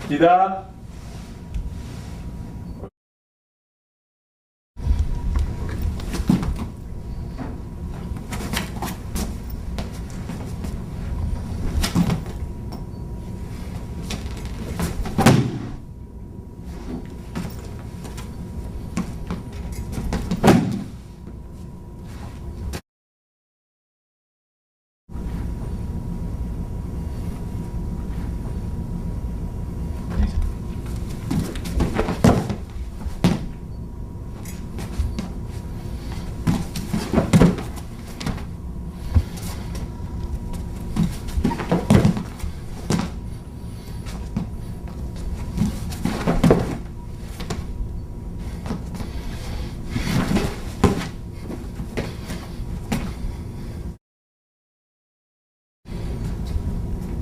Ida.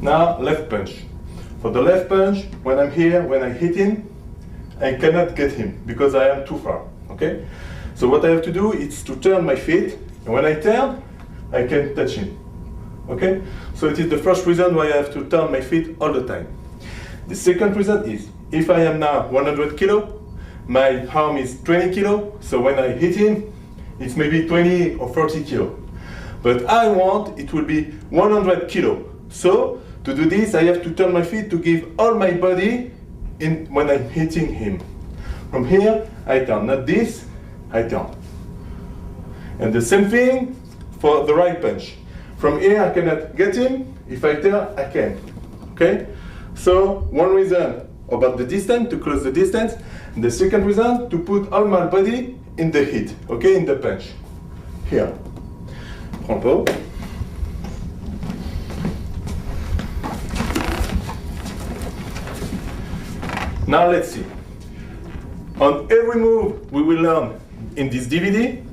Now, left punch. For the left punch, when I'm here, when I hit him, I cannot get him because I am too far, okay? So what I have to do is to turn my feet, and when I turn, I can touch him, okay? So it is the first reason why I have to turn my feet all the time. The second reason is, if I am now 100 kilo, my arm is 20 kilo, so when I hit him, it's maybe 20 or 30 kilo. But I want it will be 100 kilo. So to do this, I have to turn my feet to give all my body in when I'm hitting him. From here, I turn, not this, I turn. And the same thing for the right punch. From here, I cannot get him. If I turn, I can. Okay? So one reason about the distance, to close the distance. And the second reason, to put all my body in the hit, okay, in the punch. Here. Prends pas. Now let's see. On every move we will learn in this DVD,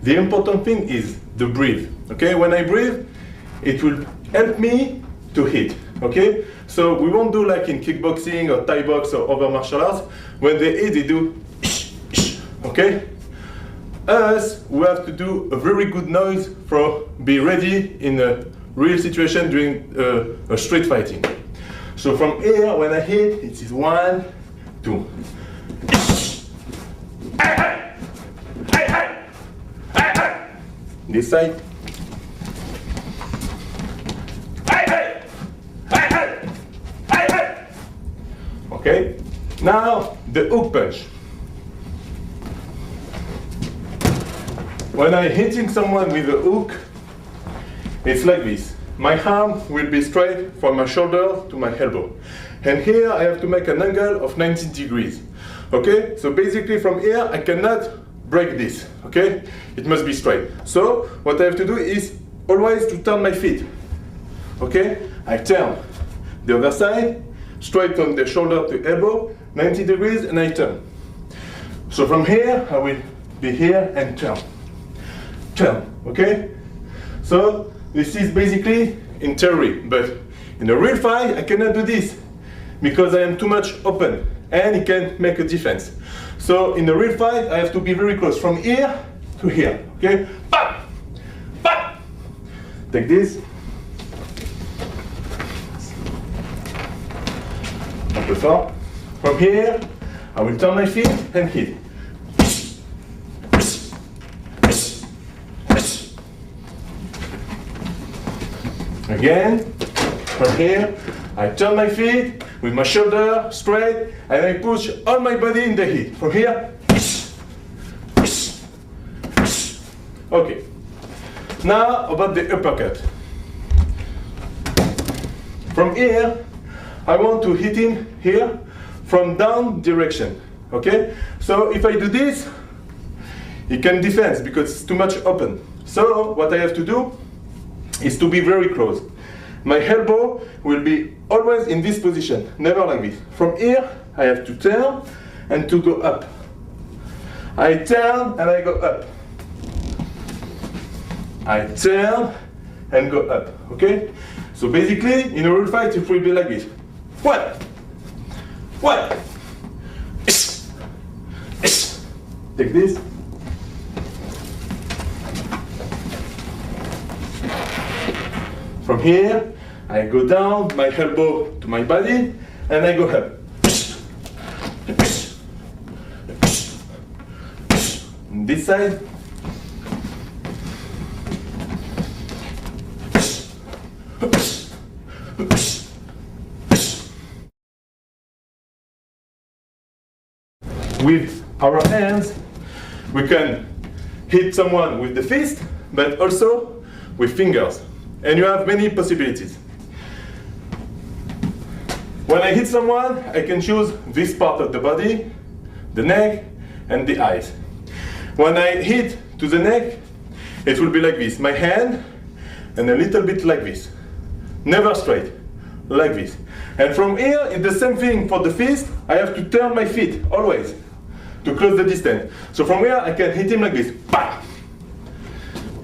the important thing is the breathe. Okay, when I breathe, it will help me to hit. Okay, so we won't do like in kickboxing or Thai box or other martial arts. When they hit, they do okay. Us, we have to do a very good noise for be ready in a real situation during a street fighting. So from here, when I hit, it is 1, 2. This side. Okay. Now the hook punch. When I'm hitting someone with a hook, it's like this. My arm will be straight from my shoulder to my elbow. And here I have to make an angle of 90 degrees. Okay? So basically from here I cannot break this. Okay? It must be straight. So what I have to do is always to turn my feet. Okay? I turn the other side, straight from the shoulder to elbow, 90 degrees, and I turn. So from here I will be here and turn. Turn. Okay? So this is basically in theory, but in a real fight, I cannot do this because I am too much open and it can make a difference. So in a real fight, I have to be very close from here to here. Okay? Bam! Bam! Take this. Un peu fort. From here, I will turn my feet and hit. Again, from here, I turn my feet with my shoulder straight and I push all my body in the hit. From here, okay. Now about the uppercut. From here, I want to hit him here from down direction. Okay? So if I do this, he can defend because it's too much open. So what I have to do is to be very close. My elbow will be always in this position, never like this. From here, I have to turn and to go up. I turn and I go up. I turn and go up, okay? So basically, in a real fight, it will be like this. One. Take this. From here, I go down, my elbow to my body, and I go up. On this side. With our hands, we can hit someone with the fist, but also with fingers. And you have many possibilities. When I hit someone, I can choose this part of the body, the neck, and the eyes. When I hit to the neck, it will be like this. My hand, and a little bit like this. Never straight, like this. And from here, it's the same thing for the fist. I have to turn my feet, always, to close the distance. So from here, I can hit him like this. Bah!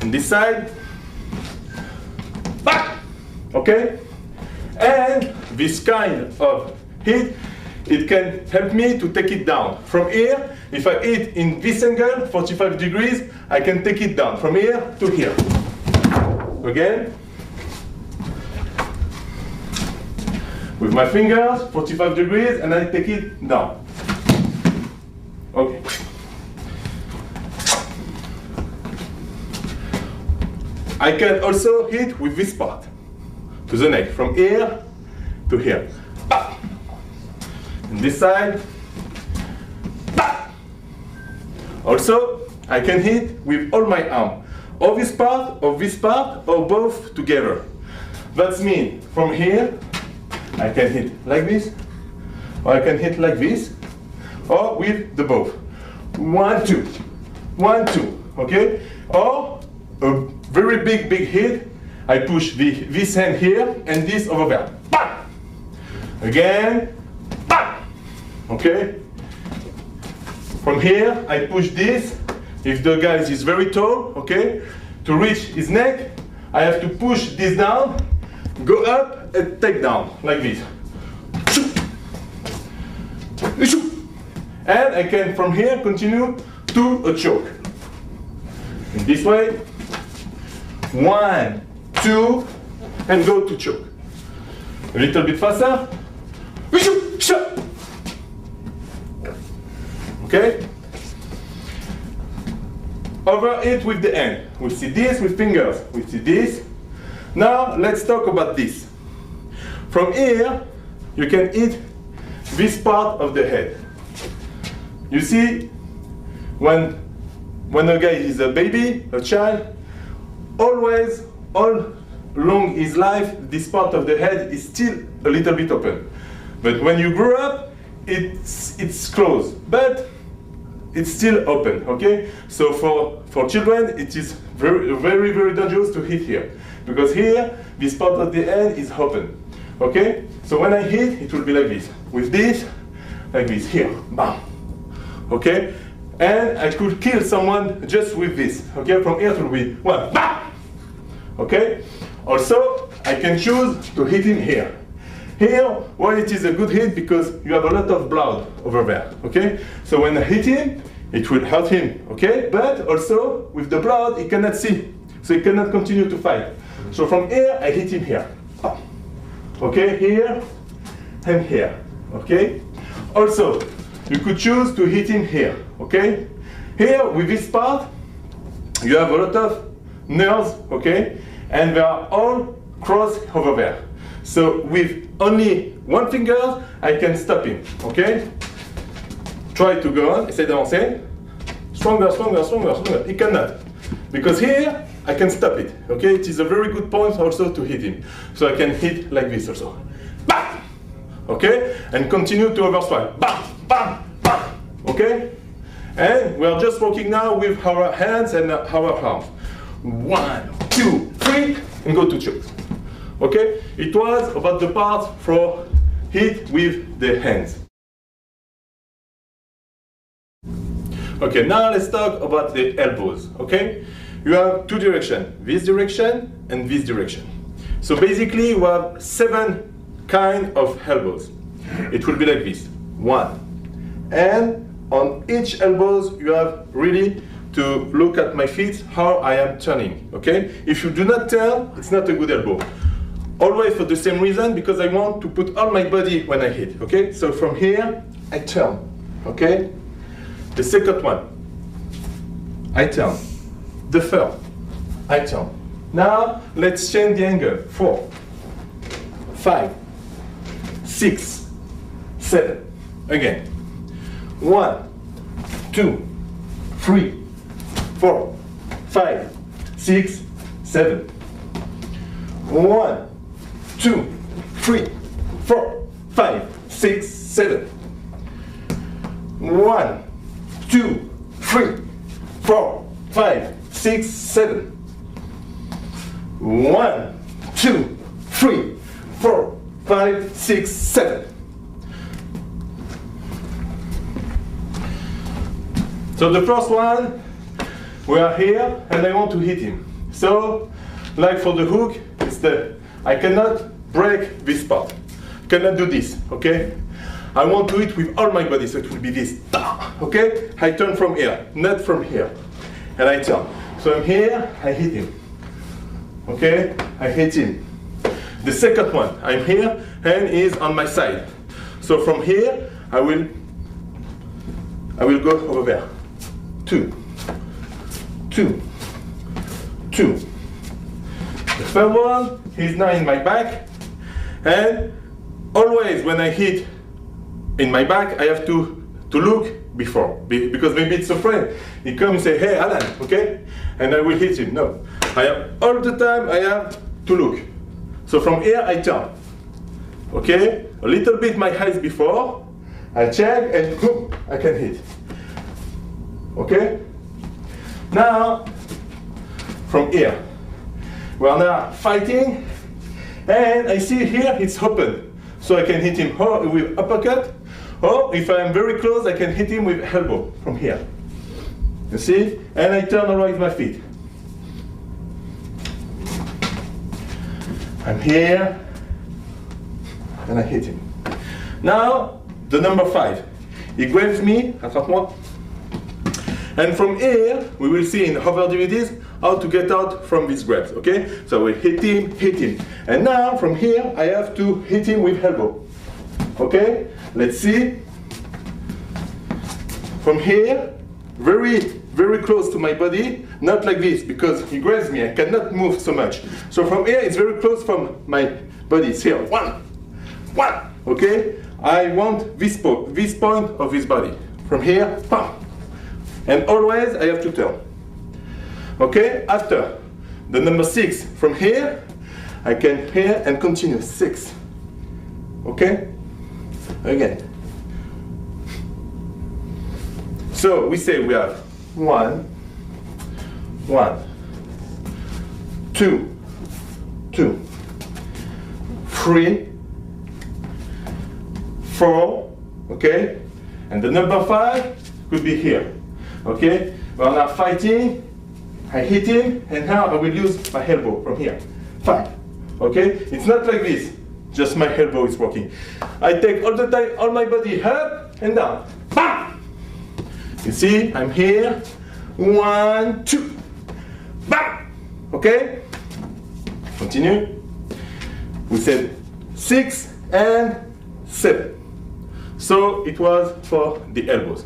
On this side. Bah! Okay? And this kind of hit, it can help me to take it down. From here, if I hit in this angle, 45 degrees, I can take it down. From here to here. Again. With my fingers, 45 degrees, and I take it down. Okay. I can also hit with this part, to the neck, from here to here. Bah! And this side. Bah! Also, I can hit with all my arm, or this part, or both together. That means from here, I can hit like this, or I can hit like this, or with the both. 1, 2, 1, 2, okay? Or a very big hit, I push this hand here and this over there. Bam! Again, bam! Okay? From here, I push this. If the guy is very tall, okay? To reach his neck, I have to push this down, go up and take down, like this. And I can from here continue to a choke. In this way, 1, 2, and go to choke. A little bit faster. Okay? Over it with the hand. We see this with fingers. We see this. Now let's talk about this. From here, you can hit this part of the head. You see, when a guy is a baby, a child, always, all along his life, this part of the head is still a little bit open. But when you grow up, it's closed, but it's still open, okay? So for children, it is very dangerous to hit here. Because here, this part of the head is open, okay? So when I hit, it will be like this. With this, like this, here, bam. Okay? And I could kill someone just with this. Okay? From here to be 1, bam! Okay? Also, I can choose to hit him here. Here, why it is a good hit? Because you have a lot of blood over there. Okay? So when I hit him, it will hurt him. Okay? But also, with the blood, he cannot see. So he cannot continue to fight. So from here, I hit him here. Okay? Here and here. Okay? Also, you could choose to hit him here, okay? Here, with this part, you have a lot of nerves, okay? And they are all crossed over there. So with only one finger, I can stop him, okay? Try to go on, essaye d'avancer. Stronger. He cannot. Because here, I can stop it, okay? It is a very good point also to hit him. So I can hit like this also. Bam! Okay? And continue to overstrike. Bam! Bam! Bam! Okay? And we are just working now with our hands and our arms. 1, 2, 3, and go to choke. Okay? It was about the part for hit with the hands. Okay, now let's talk about the elbows. Okay? You have two directions, this direction and this direction. So basically, we have 7 kinds of elbows. It will be like this. 1. And on each elbows, you have really to look at my feet, how I am turning. Okay? If you do not turn, it's not a good elbow. Always for the same reason, because I want to put all my body when I hit, okay? So from here, I turn, okay? The second one, I turn. The third, I turn. Now, let's change the angle. 4, 5, 6, 7. Again. 1, 2, 3, 4, 5, 6, 7. 1, 2, 3, 4, 5, 6, 7. 1, 2, 3, 4, 5, 6, 7. 1, 2, 3, 4, 5, 6, 7. So the first one, we are here and I want to hit him. So, like for the hook, I cannot break this part. Cannot do this, okay? I want to hit with all my body, so it will be this, okay? I turn from here, not from here. And I turn. So I'm here, I hit him. Okay? I hit him. The second one, I'm here, and he's on my side. So from here, I will go over there. 2, 2, 2. The third one, he's now in my back, and always when I hit in my back, I have to look before, because maybe it's a friend. He comes and say, hey Alan, okay? And I will hit him. No, all the time I have to look. So from here I turn, okay? A little bit my eyes before, I check and boom, I can hit, okay? Now, from here, we are now fighting, and I see here it's open. So I can hit him with uppercut, or if I am very close, I can hit him with elbow from here. You see? And I turn around with my feet. I'm here, and I hit him. Now, the number 5. He grabs me, attrape-moi. And from here, we will see in other DVDs how to get out from these grabs, okay? So we hit him. And now, from here, I have to hit him with elbow. Okay? Let's see. From here, very, very close to my body, not like this, because he grabs me, I cannot move so much. So from here, it's very close from my body. It's here, 1, okay? I want this point of his body. From here, pam. And always I have to turn. Okay? After the number 6, from here, I can here and continue. 6. Okay? Again. So we say we have 1, 2, 2, 3, 4, okay? And the number 5 could be here. Okay? We are now fighting. I hit him, and now I will use my elbow from here. 5. Okay? It's not like this. Just my elbow is working. I take all the time, all my body up and down. Bam! You see, I'm here. 1, 2. Bam! Okay? Continue. We said 6 and 7. So it was for the elbows.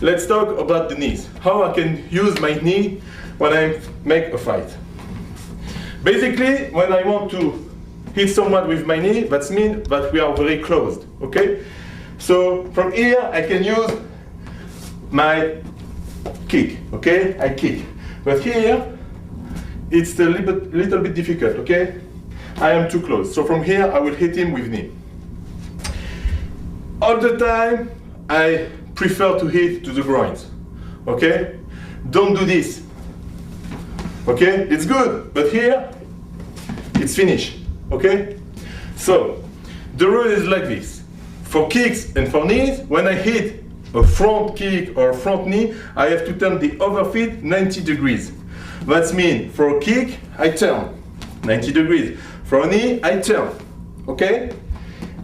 Let's talk about the knees. How I can use my knee when I make a fight. Basically, when I want to hit someone with my knee, that means that we are very closed, okay? So from here, I can use my kick, okay? I kick. But here, it's a little bit difficult, okay? I am too close. So from here, I will hit him with knee. All the time, I prefer to hit to the groins, okay? Don't do this, okay? It's good, but here, it's finished, okay? So, the rule is like this. For kicks and for knees, when I hit a front kick or a front knee, I have to turn the other feet 90 degrees. That means for a kick, I turn 90 degrees. For a knee, I turn, okay?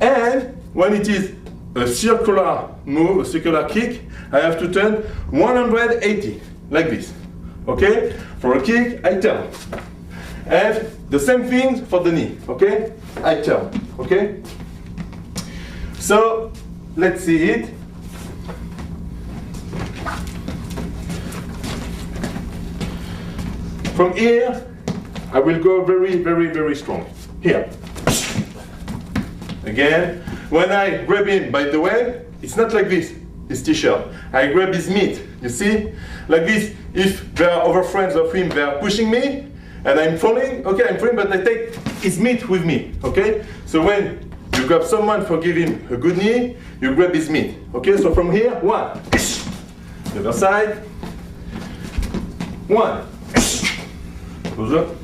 And when it is a circular move, a circular kick, I have to turn 180, like this, okay? For a kick, I turn. And the same thing for the knee, okay? I turn, okay? So, let's see it. From here, I will go very, very, very strong. Here. Again, when I grab him, by the way, it's not like this, his t-shirt. I grab his meat, you see? Like this, if there are other friends of him, they are pushing me, and I'm falling, okay, I'm falling, but I take his meat with me, okay? So when you grab someone for giving a good knee, you grab his meat, okay? So from here, one. The other side. One. Close up.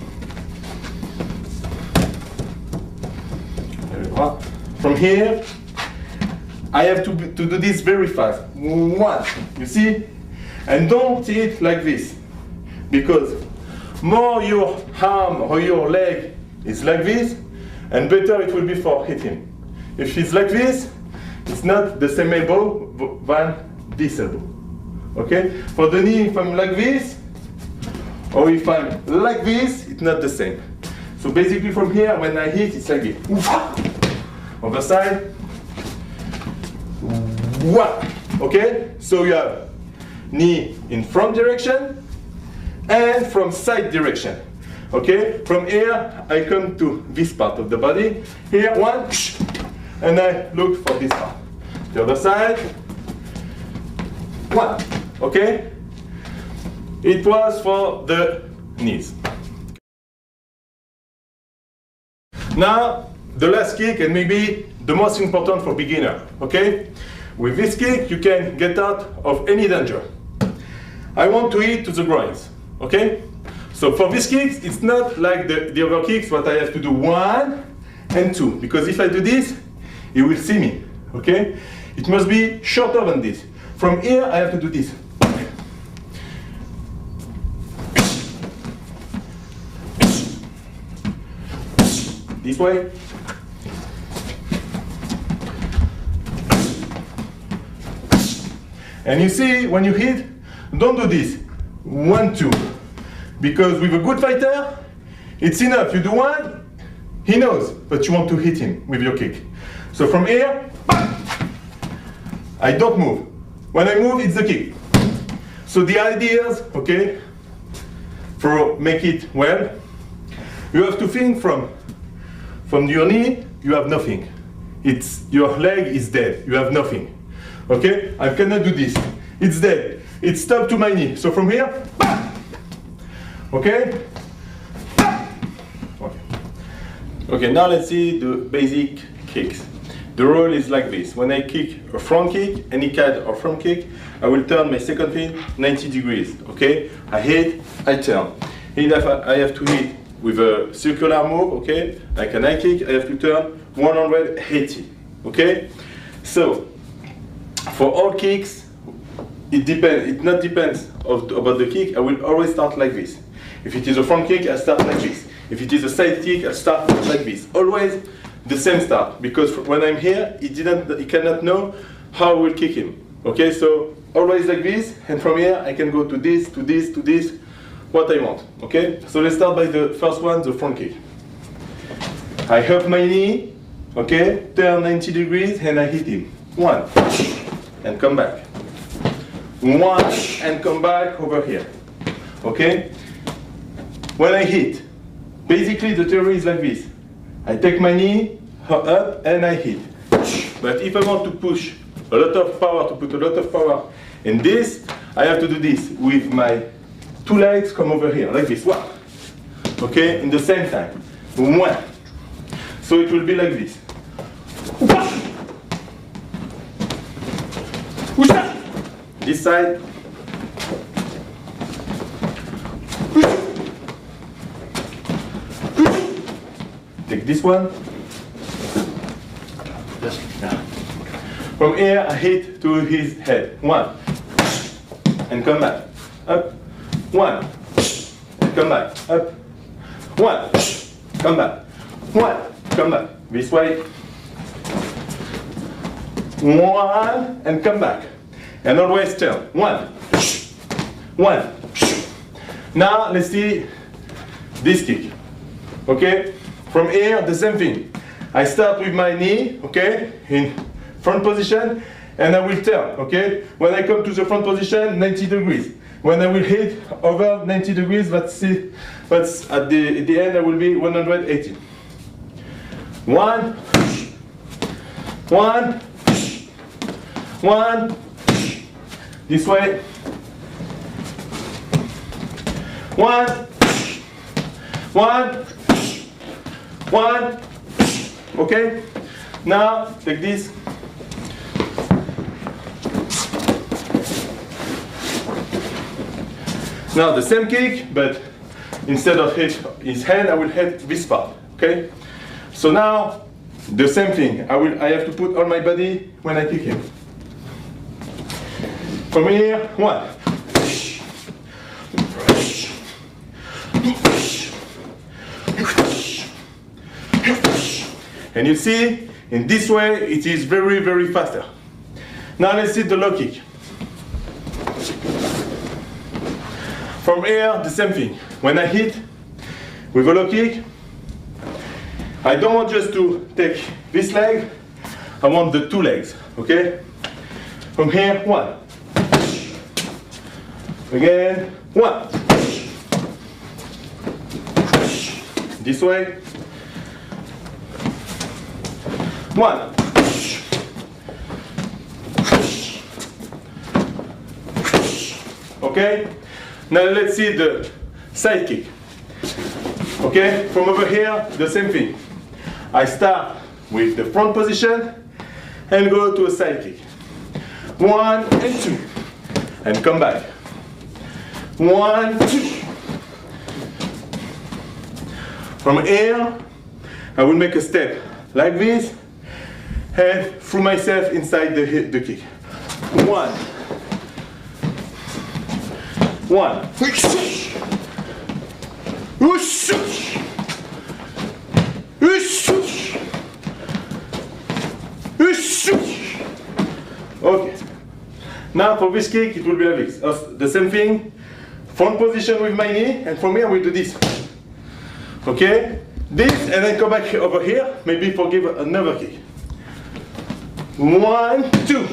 From here, I have to do this very fast. One, you see? And don't hit like this. Because more your arm or your leg is like this, and better it will be for hitting. If it's like this, it's not the same elbow than this elbow. Okay? For the knee, if I'm like this, or if I'm like this, it's not the same. So basically from here, when I hit, it's like this. Other side. One. Okay? So you have knee in front direction and from side direction. Okay? From here, I come to this part of the body. Here, one. And I look for this part. The other side. One. Okay? It was for the knees. Now, the last kick, and maybe the most important for beginner, okay? With this kick, you can get out of any danger. I want to hit to the groins, okay? So for this kick, it's not like the other kicks, what I have to do 1 and 2, because if I do this, he will see me, okay? It must be shorter than this. From here, I have to do this. This way. And you see, when you hit, don't do this. 1, 2. Because with a good fighter, it's enough. You do 1, he knows, but you want to hit him with your kick. So from here, I don't move. When I move, it's the kick. So the ideas, okay, for make it well, you have to think from your knee, you have nothing. It's your leg is dead. You have nothing. Okay? I cannot do this. It's dead. It's stuck to my knee. So from here, okay? Okay. Okay, now let's see the basic kicks. The rule is like this. When I kick a front kick, any kind of front kick, I will turn my second feet 90 degrees. Okay? I hit, I turn. And if I have to hit with a circular move, okay, like an high kick, I have to turn 180, okay? So, for all kicks, it depends about the kick. I will always start like this. If it is a front kick, I start like this. If it is a side kick, I start like this. Always the same start, because when I'm here, he cannot know how I will kick him. Okay, so always like this, and from here I can go to this, to this, to this, what I want. Okay, so let's start by the first one, the front kick. I hug my knee, okay, turn 90 degrees, and I hit him. 1, and come back. 1, and come back over here. Okay? When I hit, basically the theory is like this. I take my knee up and I hit. But if I want to push a lot of power, to put a lot of power in this, I have to do this with my 2 legs, come over here, like this. 1. Okay? In the same time. 1. So it will be like this. This side. Take this one. Just now. From here, I hit to his head. 1. And come back. Up. 1. And come back. Up. 1. Come back. 1. Come back. This way. 1. And come back. And always turn. 1. 1. Now let's see this kick. Okay? From here, the same thing. I start with my knee, okay, in front position, and I will turn, okay? When I come to the front position, 90 degrees. When I will hit over 90 degrees, that's at the end I will be 180. One, this way. One, okay? Now, take this. Now the same kick, but instead of hit his hand, I will hit this part, okay? So now, the same thing. I have to put all my body when I kick him. From here, one. And you see, in this way, it is very, very faster. Now let's see the low kick. From here, the same thing. When I hit with a low kick, I don't want just to take this leg, I want the two legs, okay? From here, one. Again, one. This way. One. Okay? Now let's see the side kick. Okay? From over here, the same thing. I start with the front position and go to a side kick. 1 and 2. And come back. 1, 2. From here, I will make a step like this and throw myself inside the kick. 1. 1. Okay. Now for this kick, it will be like this. The same thing. Front position with my knee, and from here we do this. Okay? This, and then come back over here, maybe forgive another kick. 1, 2.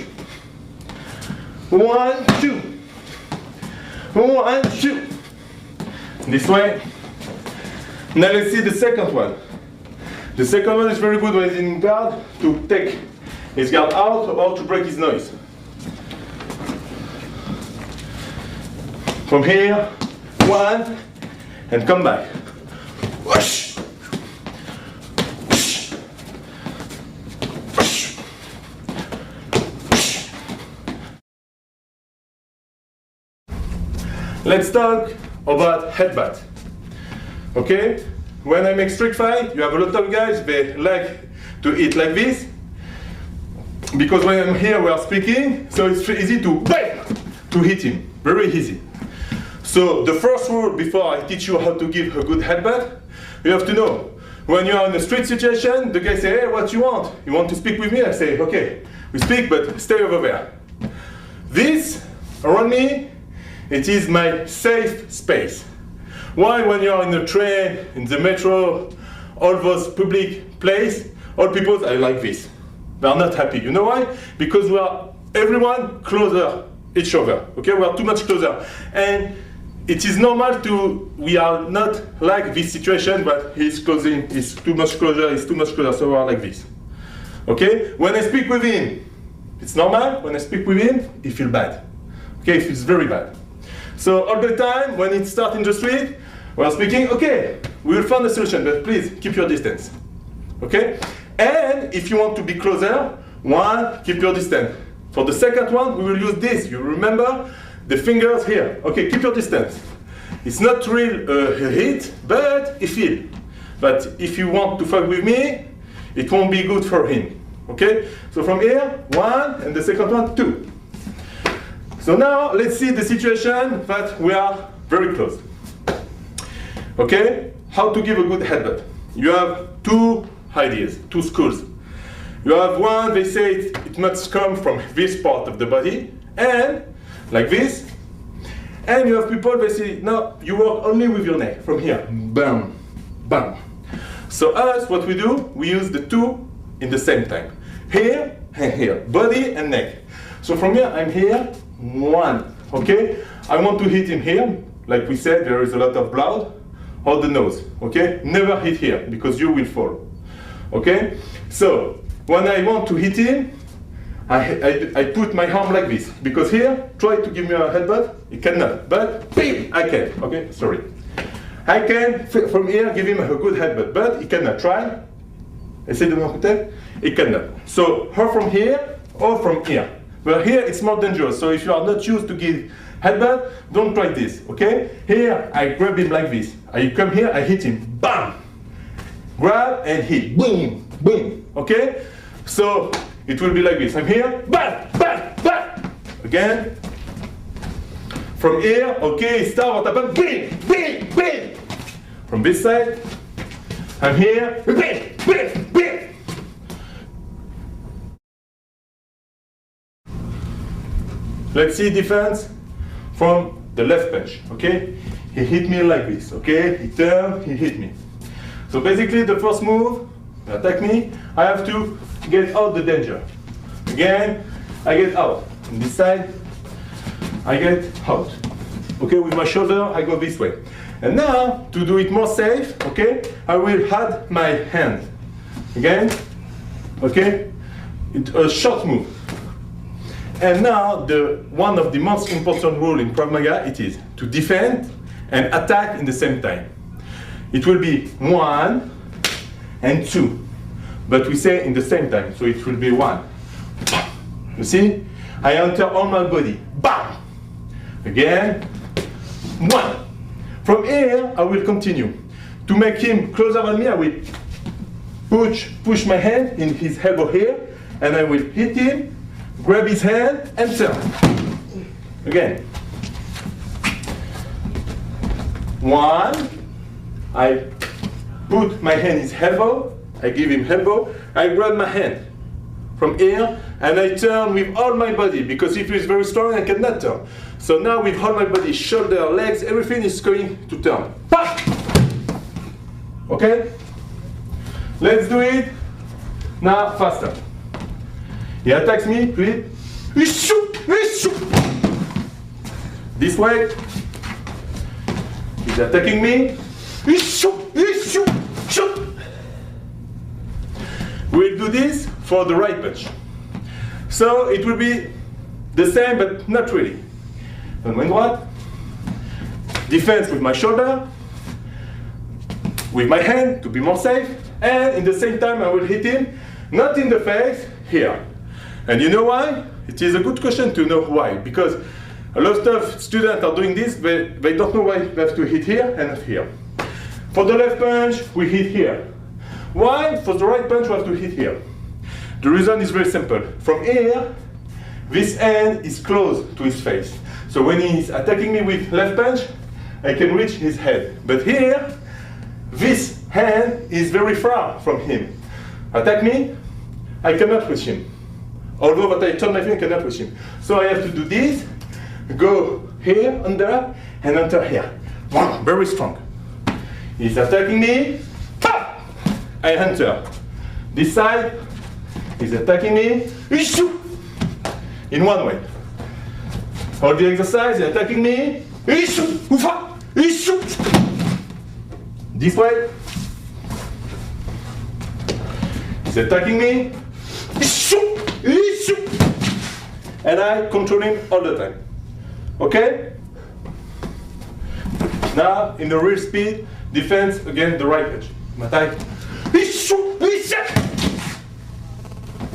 1, 2. 1, 2. This way. Now let's see the second one. The second one is very good when he's in guard to take his guard out or to break his nose. From here, 1, and come back. Whoosh. Let's talk about headbutt. Okay? When I make street fight, you have a lot of guys, they like to hit like this. Because when I'm here, we are speaking, so it's easy to bang, to hit him. Very easy. So the first rule before I teach you how to give a good headbutt, you have to know. When you are in a street situation, the guy say, hey, what you want? You want to speak with me? I say, okay, we speak, but stay over there. This, around me, it is my safe space. Why when you are in the train, in the metro, all those public places, all people are like this. They are not happy. You know why? Because we are, everyone closer each other. Okay, we are too much closer. And it is normal we are not like this situation, but he's closing, he's too much closer, so we are like this. Okay? When I speak with him, it's normal. When I speak with him, he feels bad. Okay, he feels very bad. So all the time, when it starts in the street, we are speaking, okay, we will find a solution, but please keep your distance. Okay? And if you want to be closer, 1, keep your distance. For the second one, we will use this. You remember the fingers here. Okay, keep your distance. It's not real a hit, but it feels. But if you want to fuck with me, it won't be good for him. Okay? So from here, 1, and the second one, 2. So now let's see the situation that we are very close. Okay? How to give a good headbutt. You have 2 ideas, 2 schools. You have one, they say it must come from this part of the body, and like this. And you have people, they say, no, you work only with your neck, from here. Bam, bam. So us, what we do, we use the two in the same time. Here and here, body and neck. So from here, I'm here, one, okay? I want to hit him here. Like we said, there is a lot of blood, or the nose, okay? Never hit here, because you will fall, okay? So, when I want to hit him, I put my arm like this, because here, try to give me a headbutt, it cannot, but bam, I can, okay, sorry. I can, from here, give him a good headbutt, but he cannot. Try. Essaye de mon côté. He cannot. So, her from here, or from here. But here, it's more dangerous, so if you are not used to give headbutt, don't try this, okay? Here, I grab him like this. I come here, I hit him, bam! Grab and hit, boom, boom, okay? So, it will be like this. I'm here, bam, bam, bam! Again. From here, okay, start what happened, bam, bam, bam! From this side, I'm here, bam, bam, bam! Let's see defense from the left punch, okay? He hit me like this, okay? He turned, he hit me. So basically the first move, attack me, I have to get out the danger. Again, I get out. On this side, I get out. Okay, with my shoulder, I go this way. And now, to do it more safe, okay, I will add my hand. Again, okay? It's a short move. And now, one of the most important rules in Krav Maga, it is to defend and attack in the same time. It will be 1 and 2, but we say in the same time, so it will be 1. You see? I enter on my body. Bam! Again, 1. From here, I will continue. To make him closer on me, I will push my hand in his elbow here, and I will hit him, grab his hand, and turn. Again. 1. I put my hand in his elbow, I give him elbow, I grab my hand from here, and I turn with all my body, because if he's very strong, I cannot turn. So now with all my body, shoulder, legs, everything is going to turn. Pop! Okay? Let's do it now faster. He attacks me, please. This way. He's attacking me. We'll do this for the right punch. So it will be the same, but not really. On main droite, defense with my shoulder, with my hand to be more safe, and in the same time I will hit him, not in the face, here. And you know why? It is a good question to know why, because a lot of students are doing this, but they don't know why they have to hit here and not here. For the left punch, we hit here. Why? For the right punch, we have to hit here. The reason is very simple. From here, this hand is close to his face. So when he's attacking me with left punch, I can reach his head. But here, this hand is very far from him. Attack me, I cannot reach him. Although that I turn my finger, I cannot reach him. So I have to do this, go here, under, and enter here. Very strong. He's attacking me, pop! I enter. This side, he's attacking me, in one way. All the exercise, he's attacking me, this way. He's attacking me, and I control him all the time. Okay? Now, in the real speed, defense against the right edge. Attack.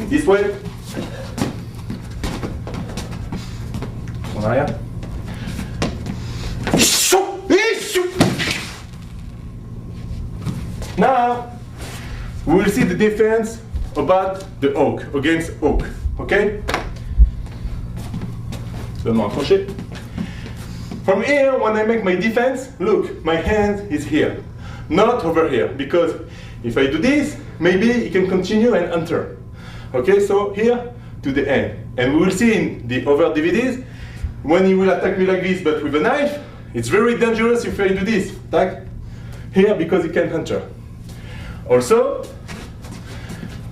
This way. En arrière. Now, we will see the defense about the oak, against oak. Okay? From here, when I make my defense, look, my hand is here, not over here, because if I do this, maybe he can continue and enter. Okay, so here to the end. And we will see in the other DVDs, when he will attack me like this, but with a knife, it's very dangerous if I do this. Attack here, because he can enter. Also,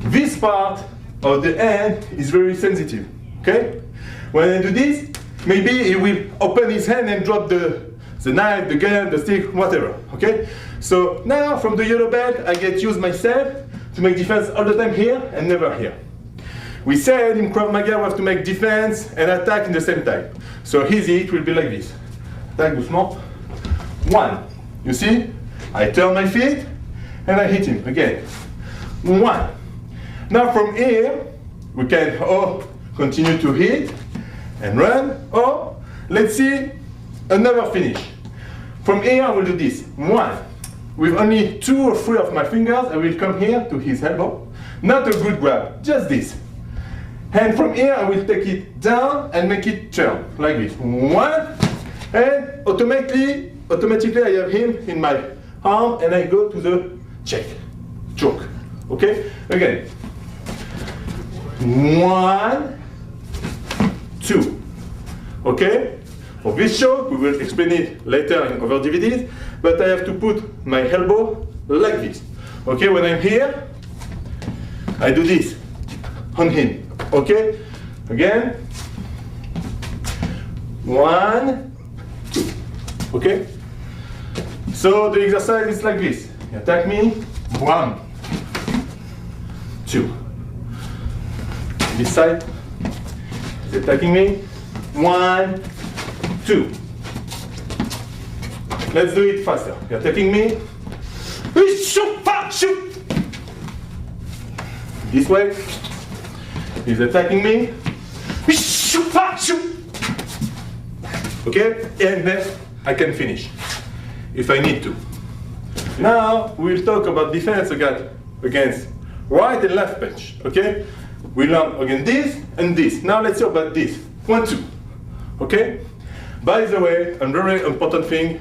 this part of the hand is very sensitive, okay? When I do this, maybe he will open his hand and drop the knife, the gun, the stick, whatever, okay? So now from the yellow belt, I get used myself to make defense all the time here and never here. We said in Krav Maga we have to make defense and attack in the same time. So easy, it will be like this. Attack doucement. 1. You see? I turn my feet and I hit him again. 1. Now from here, we can continue to hit and run, or let's see another finish. From here I will do this. 1. With only 2 or 3 of my fingers, I will come here to his elbow. Not a good grab, just this. And from here I will take it down and make it turn, like this. 1, and automatically I have him in my arm and I go to the check, choke. Okay? Again. 1, 2. Okay? For this show, we will explain it later in other DVDs, but I have to put my elbow like this. Okay? When I'm here, I do this on him. Okay? Again. 1, 2. Okay? So the exercise is like this. You attack me. 1, 2. This side. He's attacking me. 1, 2. Let's do it faster. You're attacking me. Shoot! This way. He's attacking me. Shoot! Okay? And then I can finish if I need to. Now we'll talk about defense against right and left punch. Okay? We learn again this and this. Now let's talk about this. 1, 2. Okay? By the way, a very important thing,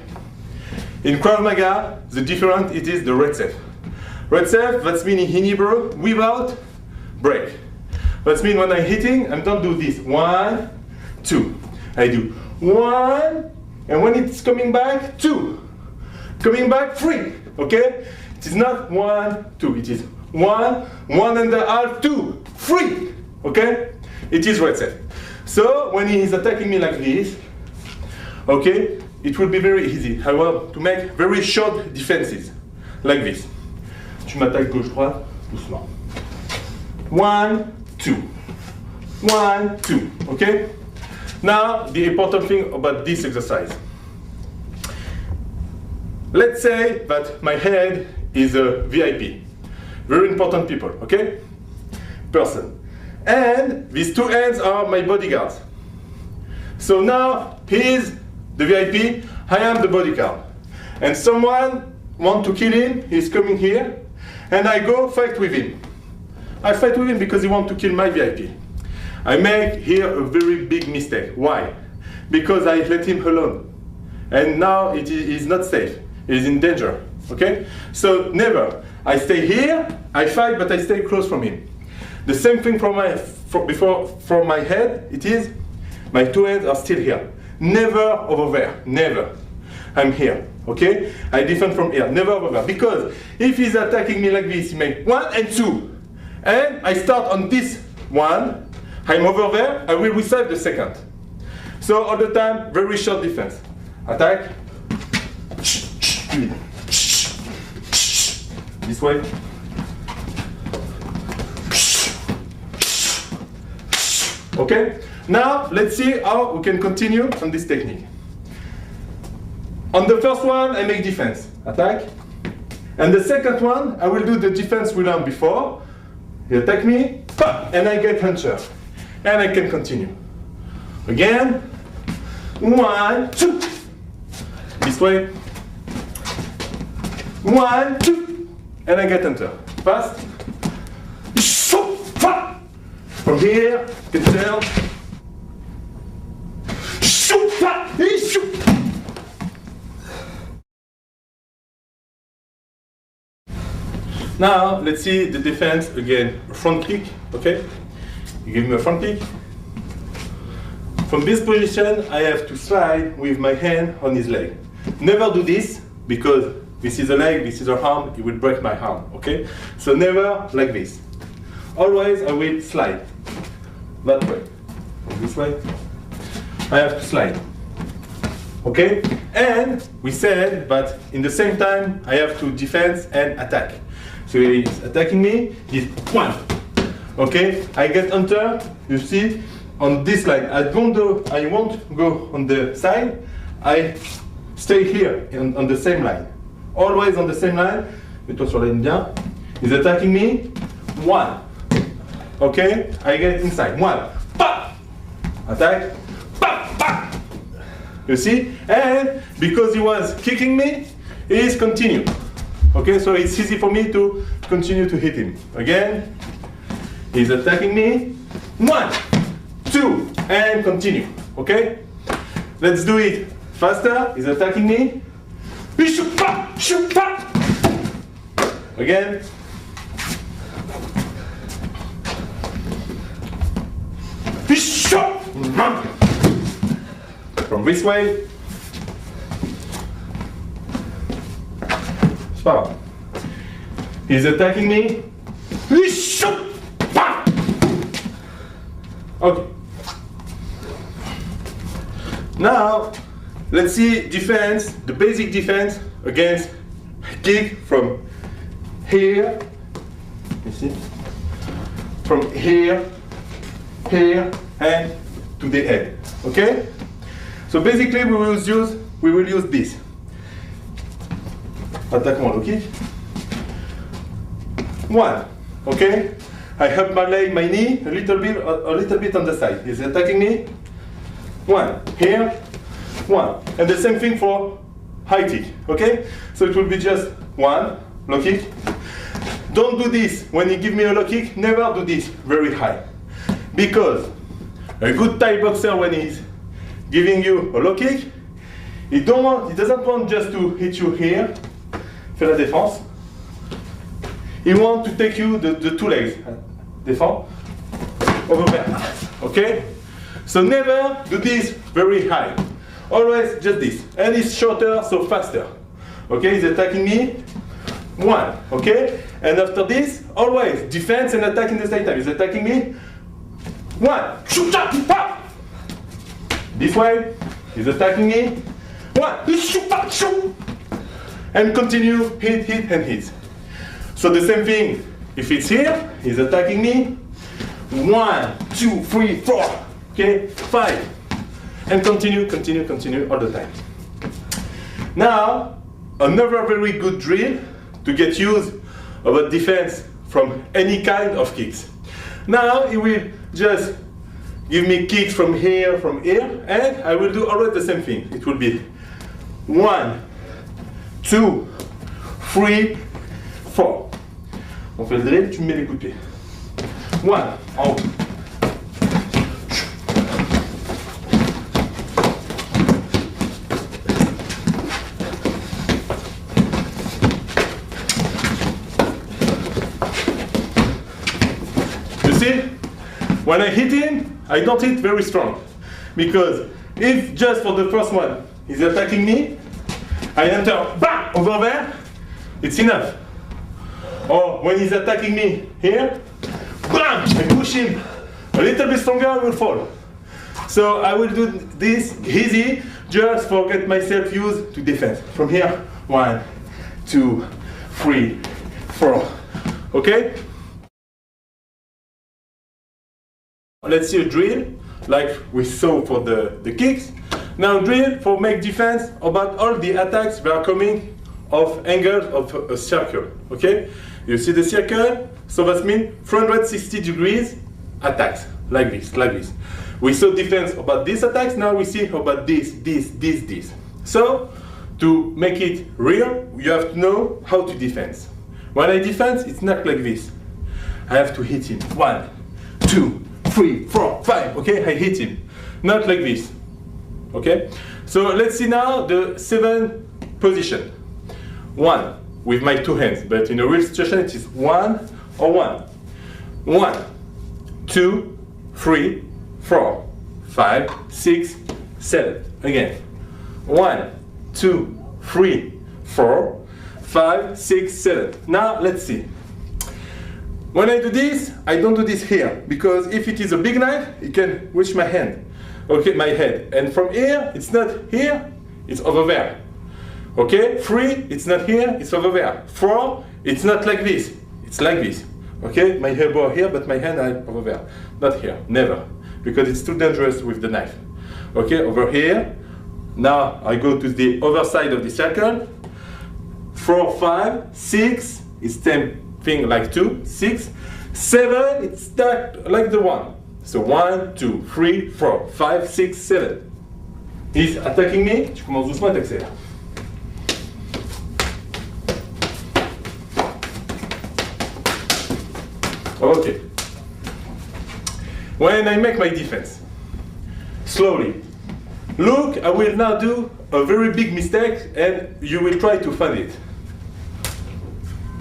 in Krav Maga, the difference it is the Retsev. Retsev, that's meaning in Hebrew, without break. That means when I'm hitting, I don't do this. 1, 2. I do 1, and when it's coming back, 2. Coming back, 3. Okay? It is not 1, 2. It is 1, 1.5, 2, 3. Okay? It is Retsev. So when he is attacking me like this, okay, it will be very easy. I want to make very short defenses, like this. Tu m'attaques gauche-droite, doucement. 1, 2. 1, 2. Okay? Now, the important thing about this exercise. Let's say that my head is a VIP. Very important people, okay? Person. And these 2 hands are my bodyguards. So now, he is the VIP, I am the bodyguard. And someone wants to kill him, he's coming here, and I go fight with him. I fight with him because he wants to kill my VIP. I make here a very big mistake. Why? Because I let him alone. And now it is not safe. He is in danger. Okay? So never. I stay here, I fight, but I stay close from him. The same thing from my head, it is my 2 hands are still here. Never over there. Never. I'm here. Okay? I defend from here. Never over there. Because if he's attacking me like this, he makes 1 and 2. And I start on this 1. I'm over there. I will receive the second. So all the time, very short defense. Attack. This way. Okay? Now, let's see how we can continue on this technique. On the first one, I make defense. Attack. And the second one, I will do the defense we learned before. He attack me, and I get hunter. And I can continue. Again. 1, 2. This way. 1, 2. And I get hunter. Fast. From here, you can tell. Now, let's see the defense again. Front kick, okay? You give me a front kick. From this position, I have to slide with my hand on his leg. Never do this because this is a leg, this is an arm, it will break my arm, okay? So never like this. Always I will slide, that way, this way. I have to slide, okay? And we said, but in the same time, I have to defend and attack. So he's attacking me, he's one, okay? I get enter, you see, on this line. I won't go on the side, I stay here on the same line. Always on the same line. Mets-toi sur la ligne bien. He's attacking me. One. Okay? I get inside. One. Pop! Attack. Pop! Pop! You see? And because he was kicking me, he's continue. Okay? So it's easy for me to continue to hit him. Again. He's attacking me. One. Two. And continue. Okay? Let's do it faster. He's attacking me. Shoot, pop, shoot, pop. Again. Shoot. From this way. C'est pas grave. He's attacking me. Shoot, pop. Okay. Now, let's see defense, the basic defense against kick from here, you see, from here, here, and to the head, okay? So basically we will use this. Attaquement, low kick. One, okay? I help my leg, my knee, a little bit on the side. He's attacking me. One, here, one. And the same thing for high kick, okay? So it will be just one, low kick. Don't do this when you give me a low kick, never do this very high. Because a good Thai boxer, when he's giving you a low kick, he doesn't want just to hit you here, faire la défense. He wants to take you the two legs. Défend, over there, okay? So never do this very high. Always just this. And it's shorter, so faster. Okay, he's attacking me. One, okay? And after this, always defense and attack in the same time. He's attacking me. One, shoot, pop. This way, he's attacking me. One, shoot, pop, shoot. And continue, hit, and hit. So the same thing, if it's here, he's attacking me. 1, 2, 3, 4. Okay, 5. And continue all the time. Now, another very good drill to get used about defense from any kind of kicks. Now, he will just give me kicks from here, and I will do always the same thing. It will be 1, 2, 3, 4. On fait le drill, tu me mets les coups de pied. 1, en haut. See, when I hit him, I don't hit very strong. Because if just for the first one, he's attacking me, I enter, bam, over there, it's enough. Or when he's attacking me here, bam, I push him a little bit stronger, I will fall. So I will do this easy, just for get myself used to defense. From here, 1, 2, 3, 4, okay? Let's see a drill, like we saw for the kicks. Now drill for make defense about all the attacks that are coming of angles of a circle, okay? You see the circle, so that means 360 degrees attacks, like this. We saw defense about these attacks, now we see about this. So, to make it real, you have to know how to defend. When I defend, it's not like this. I have to hit him. 1, 2, 3, 4, 5, okay? I hit him. Not like this, okay? So let's see now the 7 position. 1, with my 2 hands, but in a real situation it is 1 or 1. 1, 2, 3, 4, 5, 6, 7. Again. 1, 2, 3, 4, 5, 6, 7. Now let's see. When I do this, I don't do this here, because if it is a big knife, it can reach my hand, okay, my head. And from here, it's not here, it's over there. Okay, 3, it's not here, it's over there. 4, it's not like this, it's like this. Okay, my elbow here, but my hand are over there. Not here, never, because it's too dangerous with the knife. Okay, over here. Now I go to the other side of the circle. 4, 5, 6, it's same thing like 2, 6, 7, it's that like the 1. So 1, 2, 3, 4, 5, 6, 7. He's attacking me, tu commences doucement à t'accélérer. Okay. When I make my defense, slowly. Look, I will now do a very big mistake and you will try to find it.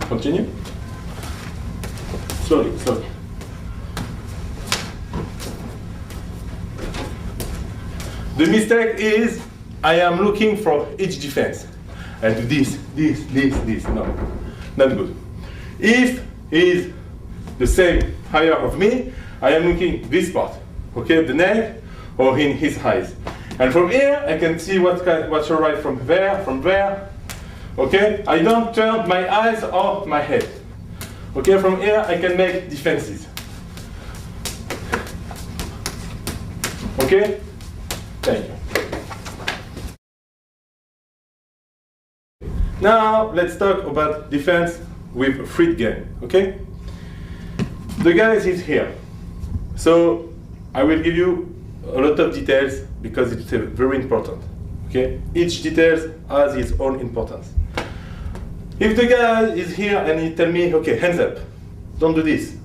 Continue. Slowly, slowly. The mistake is I am looking for each defense. I do this. No, not good. If is the same higher of me, I am looking this part, okay, the neck or in his eyes. And from here, I can see what's arrived from there, okay? I don't turn my eyes or my head. Okay, from here, I can make defenses. Okay? Thank you. Now, let's talk about defense with Frit gun, okay? The guy is here. So, I will give you a lot of details because it's very important, okay? Each detail has its own importance. If the guy is here and he tell me, okay, hands up, don't do this,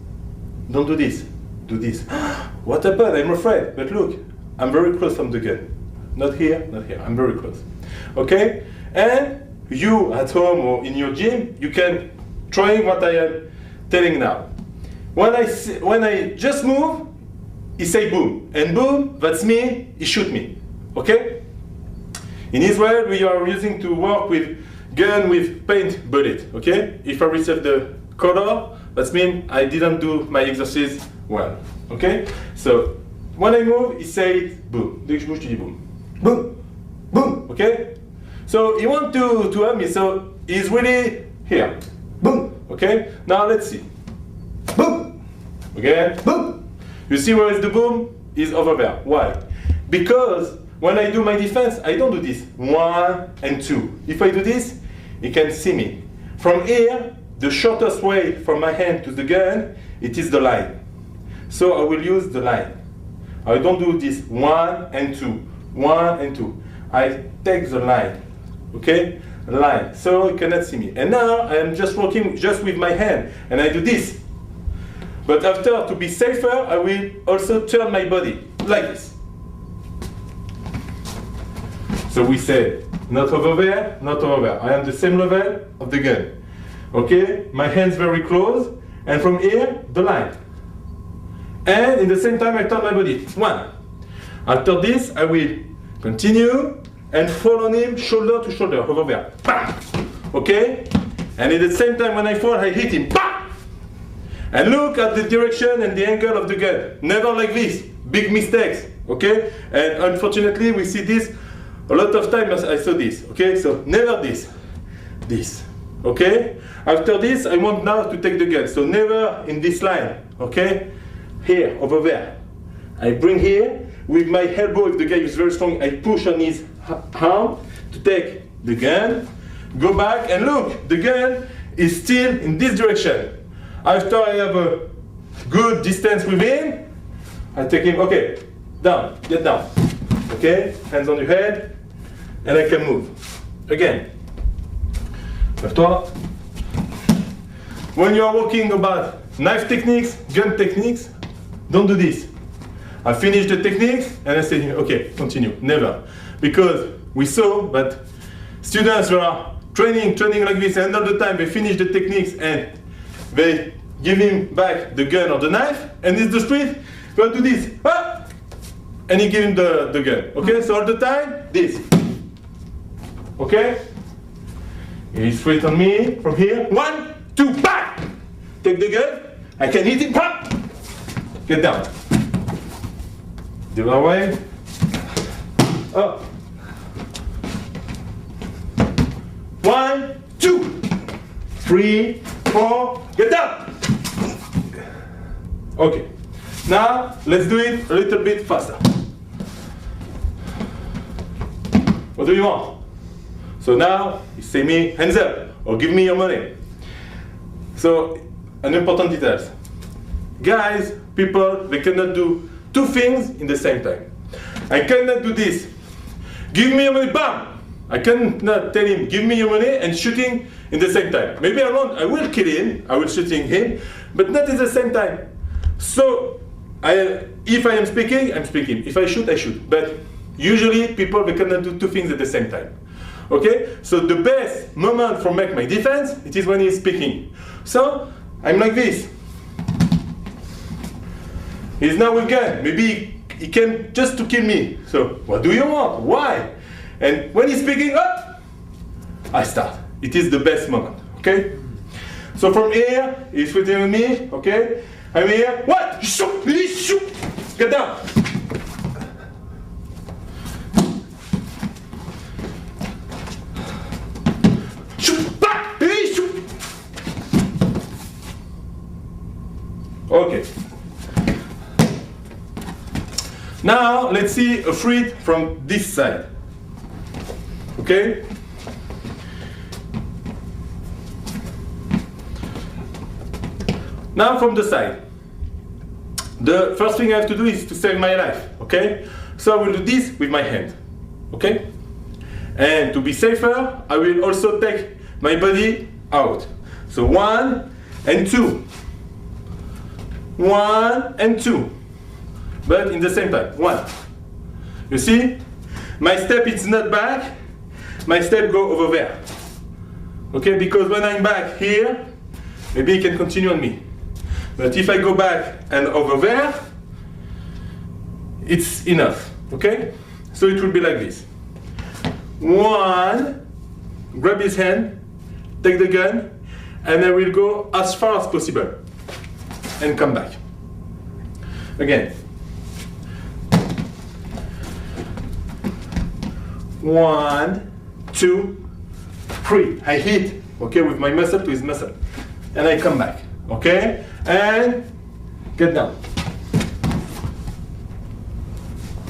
don't do this, do this. What happened? I'm afraid. But look, I'm very close from the gun. Not here, not here. I'm very close. Okay? And you at home or in your gym, you can try what I am telling now. When I just move, he say boom, and boom, that's me. He shoot me. Okay? In Israel, we are using to work with gun with paint bullet, okay? If I receive the color, that means I didn't do my exercise well, okay? So, when I move, he says boom. Dès que je bouge, tu dis boom. Boom, boom, okay? So, he wants to help me, so he's really here. Boom, okay? Now, let's see. Boom, again, boom. You see where is the boom? Is over there. Why? Because when I do my defense, I don't do this. 1 and 2. If I do this, he can see me. From here, the shortest way from my hand to the gun, it is the line. So I will use the line. I don't do this 1 and 2. 1 and 2. I take the line. Okay? Line. So you cannot see me. And now I am just working just with my hand. And I do this. But after, to be safer, I will also turn my body like this. So we say, not over there, not over there. I am the same level of the gun. Okay? My hands very close. And from here, the line. And in the same time, I turn my body. 1. After this, I will continue and fall on him shoulder to shoulder, over there. Bam! Okay? And at the same time, when I fall, I hit him. Bam! And look at the direction and the angle of the gun. Never like this. Big mistakes. Okay? And unfortunately, we see this a lot of times. I saw this. Okay? So never this. This. Okay? After this, I want now to take the gun. So never in this line. Okay? Here, over there. I bring here with my elbow. If the guy is very strong, I push on his arm to take the gun. Go back and look. The gun is still in this direction. After I have a good distance with him, I take him, okay, down, get down. Okay, hands on your head, and I can move. Again. Lève-toi. When you are walking about knife techniques, gun techniques, don't do this. I finish the techniques, and I say, okay, continue. Never. Because we saw that students who are training like this, and all the time they finish the techniques and they give him back the gun or the knife, and in the street, they'll do this, ah! And he give him the gun. Okay, so all the time, this. Okay? He's straight on me from here. 1, 2, bang! Take the gun. I can hit him. Bam! Get down. The other way. Up. 1, 2, 3, 4. Get down. Okay. Now let's do it a little bit faster. What do you want? So now you say me hands up or give me your money. So an important details. Guys, people, they cannot do two things in the same time. I cannot do this. Give me your money, bam! I cannot tell him, give me your money and shooting in the same time. Maybe I will kill him, I will shooting him, but not at the same time. So if I am speaking, I'm speaking. If I shoot, I shoot. But usually people, they cannot do two things at the same time. Okay? So the best moment for make my defense, it is when he's speaking. So I'm like this. He's now with gun. Maybe he came just to kill me. So what do you want? Why? And when he's speaking up, I start. It is the best moment. Okay? So from here, he's shooting at me. Okay? I'm here. What? Shoot! Shoot! Get down. Shoot! Back! Shoot! Okay. Now let's see a threat from this side. Okay? Now from the side. The first thing I have to do is to save my life. Okay? So I will do this with my hand. Okay? And to be safer, I will also take my body out. So 1 and 2. 1 and 2. But in the same time. 1. You see? My step is not back. My step go over there. Okay? Because when I'm back here, maybe he can continue on me. But if I go back and over there, it's enough. Okay? So it will be like this. 1, grab his hand, take the gun, and I will go as far as possible. And come back. Again. 1, 2, 3. I hit, okay, with my muscle to his muscle. And I come back. Okay? And get down.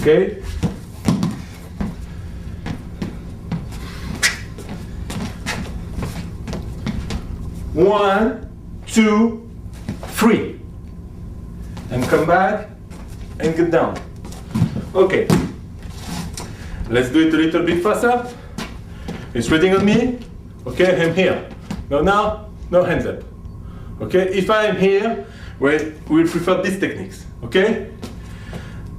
Okay? One, 2, 3. And come back and get down. Okay. Let's do it a little bit faster. He's waiting on me. Okay, I'm here. Now, no hands up. Okay, if I am here, we'll prefer these techniques. Okay?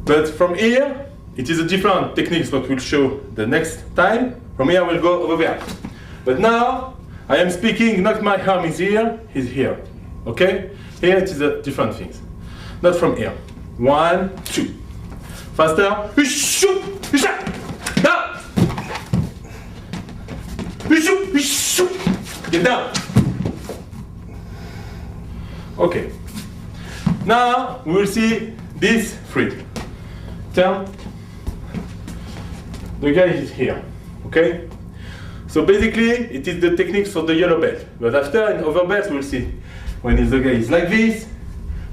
But from here, it is a different technique what we'll show the next time. From here, we'll go over there. But now, I am speaking, not my arm is here, he's here. Okay? Here, it is a different things. Not from here. 1, 2. Faster. Shoot! Down! Shoot! Get down! Okay. Now we will see this threat. Turn. The guy is here. Okay? So basically it is the techniques for the yellow belt. But after in other belts we'll see. When the guy is like this,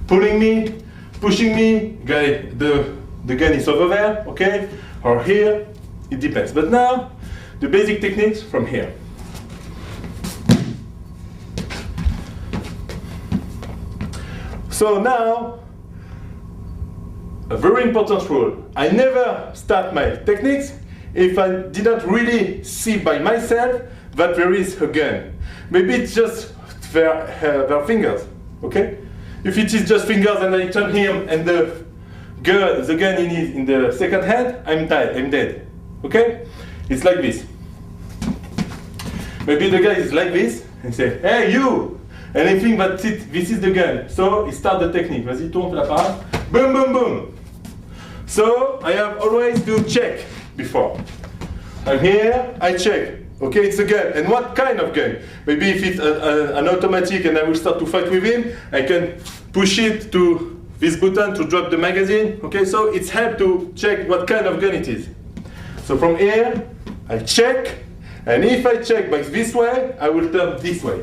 pulling me, pushing me, the gun is over there, okay? Or here, it depends. But now the basic techniques from here. So now, a very important rule. I never start my techniques if I didn't really see by myself that there is a gun. Maybe it's just their fingers, okay? If it is just fingers and I turn him and the gun in the second hand, I'm dead, okay? It's like this. Maybe the guy is like this and say, hey you! And I think that this is the gun. So he start the technique. Vas-y, tourne la parade. Boom, boom, boom. So I have always to check before. I'm here, I check. Okay, it's a gun. And what kind of gun? Maybe if it's an automatic and I will start to fight with him, I can push it to this button to drop the magazine. Okay, so it's help to check what kind of gun it is. So from here, I check, and if I check by this way, I will turn this way.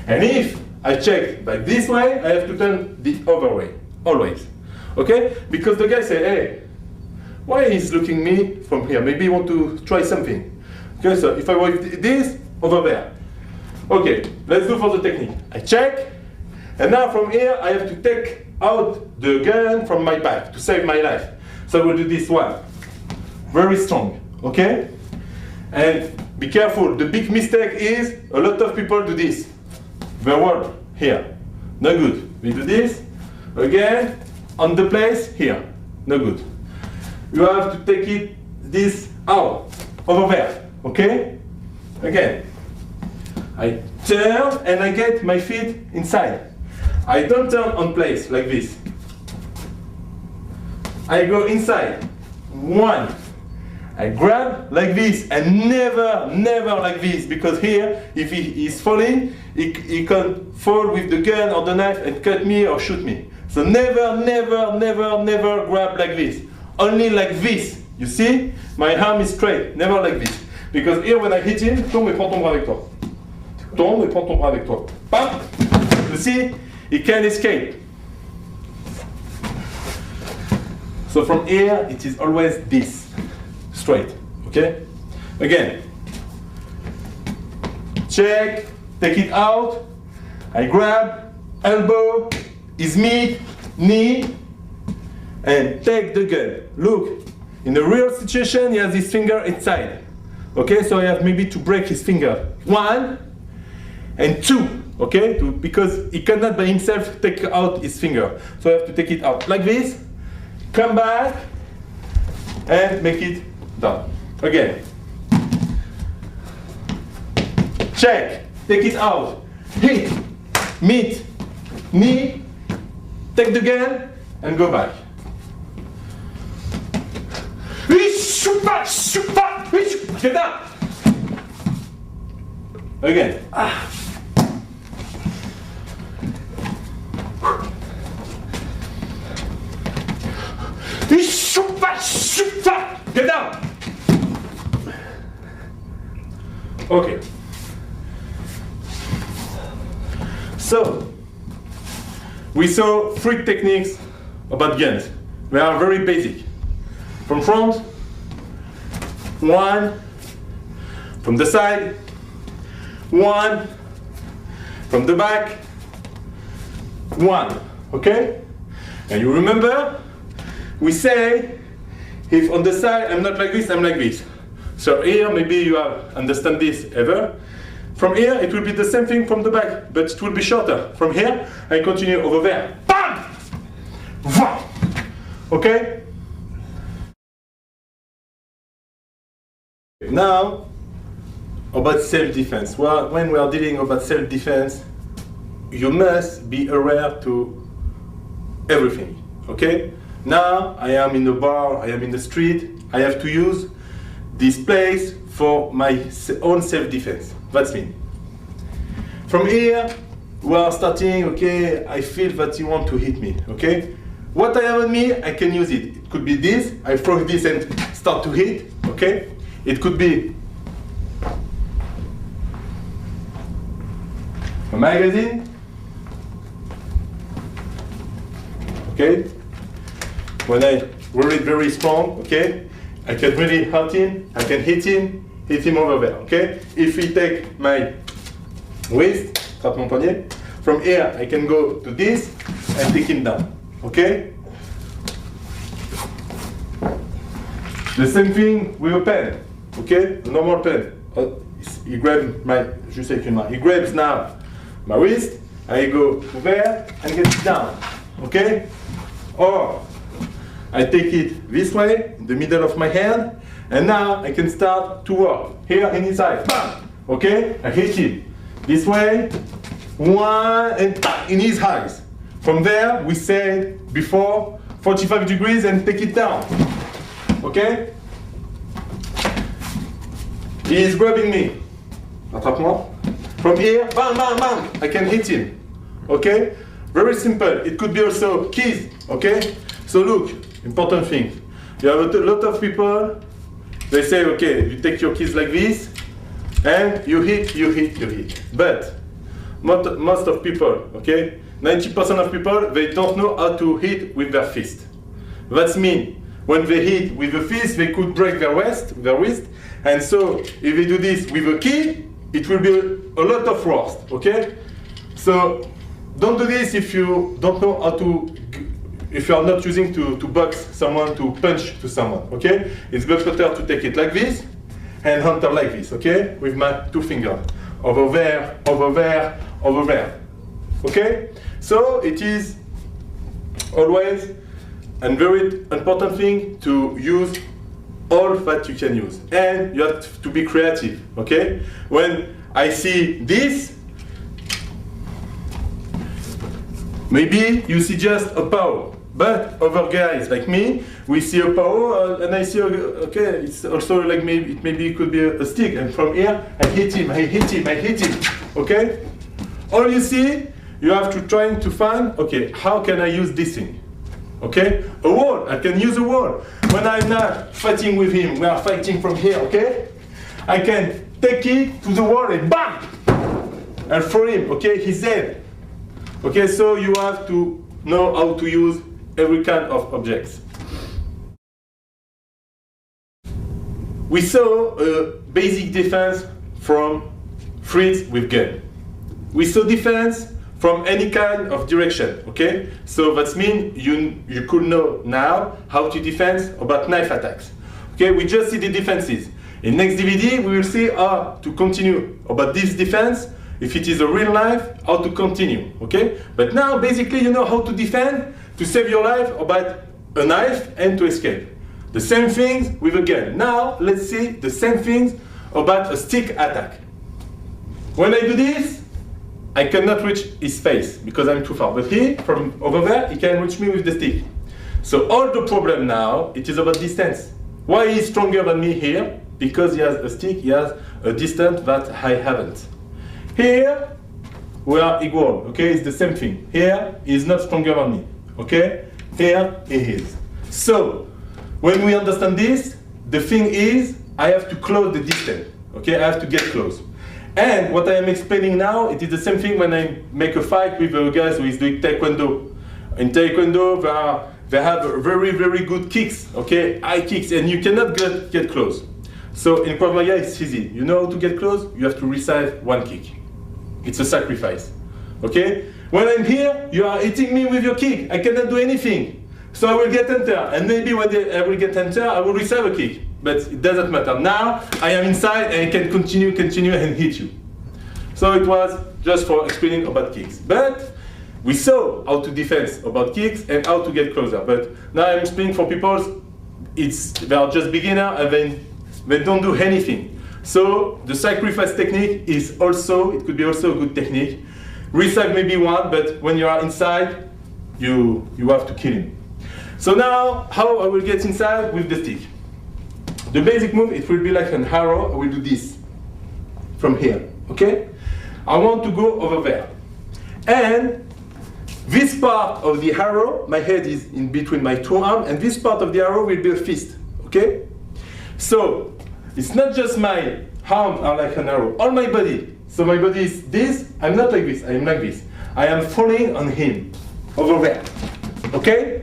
And if I check by this way, I have to turn the other way, always. Okay? Because the guy say, hey, why is looking me from here? Maybe you want to try something. Okay, so if I want this, over there. Okay, let's do for the technique. I check, and now from here I have to take out the gun from my back to save my life. So I will do this one. Very strong, okay? And be careful, the big mistake is a lot of people do this. The word here, no good. We do this, again, on the place, here, no good. You have to take it, this out, over there. Okay? Again. I turn and I get my feet inside. I don't turn on place like this. I go inside. One. I grab like this and never like this, because here, if he is falling, he can fall with the gun or the knife and cut me or shoot me. So never grab like this. Only like this. You see? My arm is straight. Never like this. Because here when I hit him, tombe et prends ton bras avec toi. Tombe et prends ton bras avec toi. Bam! You see? He can't escape. So from here, it is always this. Straight. Okay? Again. Check. Take it out. I grab. Elbow. His mid. Knee. And take the gun. Look. In the real situation, he has his finger inside. Okay, so I have maybe to break his finger. 1 and 2, okay? Because he cannot by himself take out his finger. So I have to take it out like this, come back, and make it down. Again. Check, take it out, hit, meet, knee, take the gun, and go back. Get up! Again. Get down! Okay. So, we saw 3 techniques about guns. They are very basic. From front, 1, from the side, 1, from the back, 1, okay? And you remember, we say, if on the side I'm not like this, I'm like this. So here, maybe you have understand this ever. From here, it will be the same thing from the back, but it will be shorter. From here, I continue over there. Bam! Okay? Now, about self-defense. Well, when we are dealing about self-defense, you must be aware to everything, okay? Now, I am in a bar, I am in the street, I have to use this place for my own self-defense. That's me. From here, we are starting, okay, I feel that you want to hit me, okay? What I have on me, I can use it. It could be this, I throw this and start to hit, okay? It could be a magazine, okay? When I roll it very strong, okay? I can really hurt him, I can hit him over there, okay? If we take my waist, trappe mon poignet, from here I can go to this and take him down, okay? The same thing with a pen. Okay, a normal pen. He grabs he grabs now my wrist. I go there and get it down. Okay, or I take it this way, in the middle of my hand, and now I can start to work here in his eye. Bam! Okay, I hit it this way, 1 and in his eyes. From there, we said before 45 degrees and take it down. Okay. He is grabbing me. attrape-moi. From here, bam, bam, bam, I can hit him. Okay? Very simple. It could be also keys. Okay? So look, important thing. You have a lot of people, they say, okay, you take your keys like this, and you hit, you hit, you hit. But most of people, okay, 90% of people, they don't know how to hit with their fist. That means when they hit with the fist, they could break their wrist, and so if they do this with a key, it will be a lot of rust, okay? So don't do this if you don't know how to, if you are not using to box someone, to punch to someone, okay? It's much better to take it like this and enter like this, okay? With my two fingers. Over there, over there, over there. Okay? So it is always a very important thing to use all that you can use. And you have to be creative, okay? When I see this, maybe you see just a power. But other guys like me, we see a power and I see, okay, it's also like maybe it could be a stick. And from here, I hit him, I hit him, I hit him, okay? All you see, you have to try to find, okay, how can I use this thing? Okay? A wall, I can use a wall. When I'm not fighting with him, we are fighting from here, okay? I can take it to the wall and bam! And throw him, okay? He's dead. Okay, so you have to know how to use every kind of objects. We saw a basic defense from Fritz with gun. We saw defense from any kind of direction, okay? So that means you could know now how to defend about knife attacks. Okay, we just see the defenses. In next DVD, we will see how to continue about this defense. If it is a real knife, how to continue, okay? But now, basically, you know how to defend, to save your life about a knife and to escape. The same thing with a gun. Now, let's see the same things about a stick attack. When I do this, I cannot reach his face because I'm too far. But he, from over there, he can reach me with the stick. So all the problem now, it is about distance. Why he is stronger than me here? Because he has a stick, he has a distance that I haven't. Here, we are equal, okay? It's the same thing. Here, he is not stronger than me, okay? Here, he is. So, when we understand this, the thing is, I have to close the distance, okay? I have to get close. And what I am explaining now, it is the same thing when I make a fight with a guy who is doing Taekwondo. In Taekwondo, they have very, very good kicks, okay? High kicks, and you cannot get close. So in Krav Maga, it's easy. You know how to get close? You have to receive one kick. It's a sacrifice, okay? When I'm here, you are hitting me with your kick. I cannot do anything. So I will get enter, and maybe when I will get enter, I will receive a kick. But it doesn't matter. Now, I am inside and I can continue and hit you. So it was just for explaining about kicks. But we saw how to defend about kicks and how to get closer. But now I'm explaining for people, they are just beginner and they don't do anything. So the sacrifice technique is also, it could be also a good technique. Receive maybe one, but when you are inside, you have to kill him. So now, how I will get inside with the stick? The basic move, it will be like an arrow. I will do this from here, okay? I want to go over there. And this part of the arrow, my head is in between my two arms, and this part of the arrow will be a fist, okay? So, it's not just my arms are like an arrow, all my body. So my body is this, I'm not like this, I am like this. I am falling on him, over there, okay?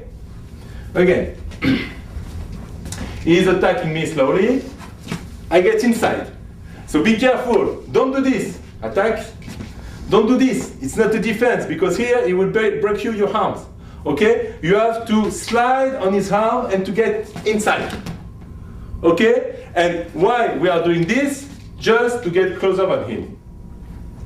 Again. He is attacking me slowly. I get inside. So be careful. Don't do this. Attack. Don't do this. It's not a defense because here he will break your arms. Okay? You have to slide on his arm and to get inside. Okay? And why we are doing this? Just to get closer on him.